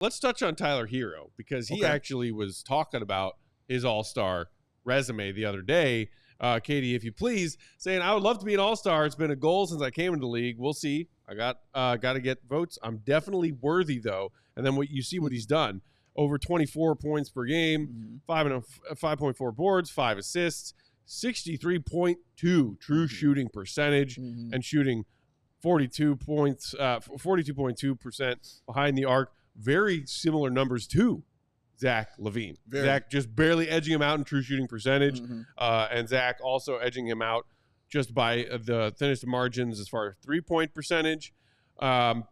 Let's touch on Tyler Herro because he actually was talking about his all-star resume the other day. Katie, if you please, saying, I would love to be an all-star. It's been a goal since I came into the league. We'll see. I got to get votes. I'm definitely worthy, though. And then what he's done. Over 24 points per game, 5.4 boards, 5 assists, 63.2 true shooting percentage, and shooting 42.2% behind the arc. Very similar numbers to Zach LaVine. Zach just barely edging him out in true shooting percentage, and Zach also edging him out just by the thinnest of margins as far as 3-point percentage. But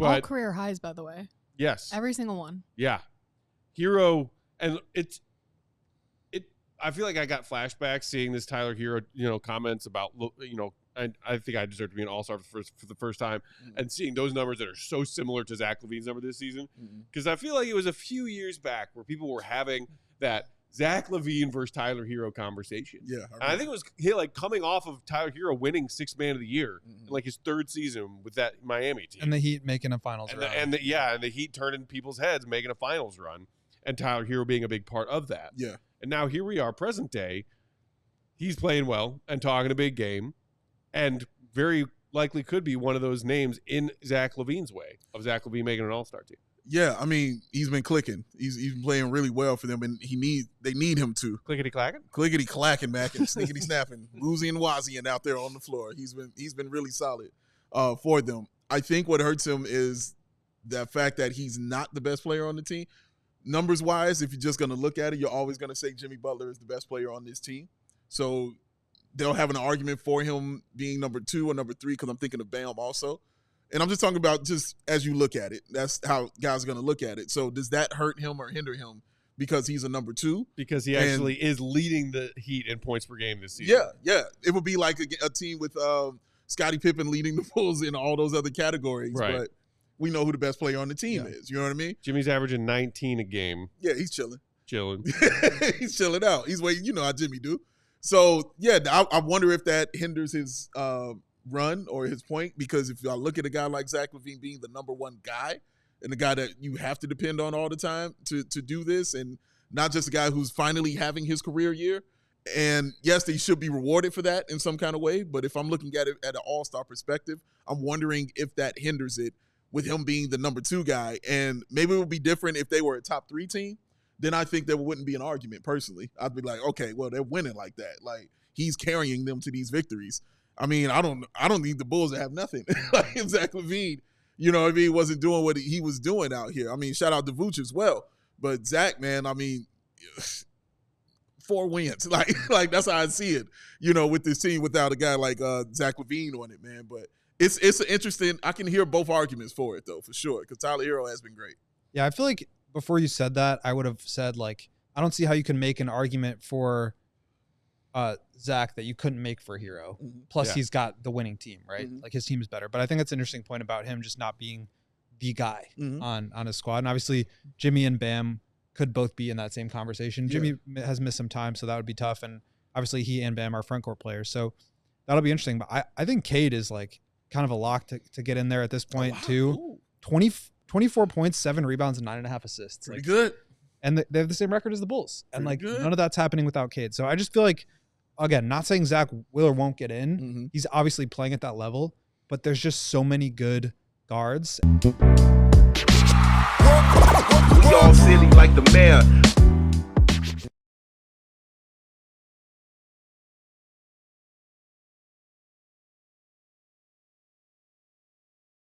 all career highs, by the way. Yes. Every single one. Yeah. Herro, and I feel like I got flashbacks seeing this Tyler Herro, comments about, and I think I deserve to be an all-star for the first time, and seeing those numbers that are so similar to Zach LaVine's number this season. Because I feel like it was a few years back where people were having that Zach LaVine versus Tyler Herro conversation. Yeah. And I think it was coming off of Tyler Herro winning Sixth Man of the Year in like his third season with that Miami team. And the Heat making a finals run. And the Heat turning people's heads, making a finals run. And Tyler Herro being a big part of that. Yeah. And now here we are, present day. He's playing well and talking a big game, and very likely could be one of those names in Zach LaVine's way of Zach LaVine making an all-star team. Yeah, I mean, he's been clicking. He's been playing really well for them, and they need him to. Clickety-clacking? Clickety-clacking, Mac, and snickety-snapping. Woozy and Wazzy and out there on the floor. He's been really solid for them. I think what hurts him is the fact that he's not the best player on the team. Numbers-wise, if you're just going to look at it, you're always going to say Jimmy Butler is the best player on this team. So they'll have an argument for him being number 2 or number 3 because I'm thinking of Bam also. And I'm just talking about just as you look at it. That's how guys are going to look at it. So does that hurt him or hinder him because he's a number 2? Because he actually is leading the Heat in points per game this season. Yeah. It would be like a team with Scottie Pippen leading the Bulls in all those other categories. Right. But we know who the best player on the team is. You know what I mean? Jimmy's averaging 19 a game. Yeah, he's chilling. He's chilling out. He's waiting. You know how Jimmy do. So, yeah, I wonder if that hinders his run or his point, because if I look at a guy like Zach LaVine being the number 1 guy and the guy that you have to depend on all the time to do this, and not just a guy who's finally having his career year, and yes, they should be rewarded for that in some kind of way, but if I'm looking at it at an all-star perspective, I'm wondering if that hinders it with him being the number 2 guy. And maybe it would be different if they were a top 3 team. Then I think there wouldn't be an argument personally. I'd be like, okay, well, they're winning like that. Like, he's carrying them to these victories. I mean, I don't need the Bulls to have nothing. Like, Zach LaVine, you know what I mean, wasn't doing what he was doing out here. I mean, shout out to Vooch as well. But Zach, man, I mean, 4 wins. Like that's how I see it, with this team without a guy like Zach LaVine on it, man. But it's an interesting, I can hear both arguments for it, though, for sure, because Tyler Herro has been great. Yeah, I feel like before you said that, I would have said, like, I don't see how you can make an argument for Zach that you couldn't make for Herro. Plus, he's got the winning team, right? Like, his team is better. But I think that's an interesting point about him just not being the guy on his squad. And obviously, Jimmy and Bam could both be in that same conversation. Jimmy has missed some time, so that would be tough. And obviously, he and Bam are front court players. So that'll be interesting. But I think Cade is, like, kind of a lock to get in there at this point, too. 24 points, 7 rebounds, and 9.5 assists. Pretty good. And they have the same record as the Bulls. And, like, good. none of that's happening without Cade. So I just feel like, again, not saying Zach will or won't get in. He's obviously playing at that level, but there's just so many good guards. We all silly like the mayor.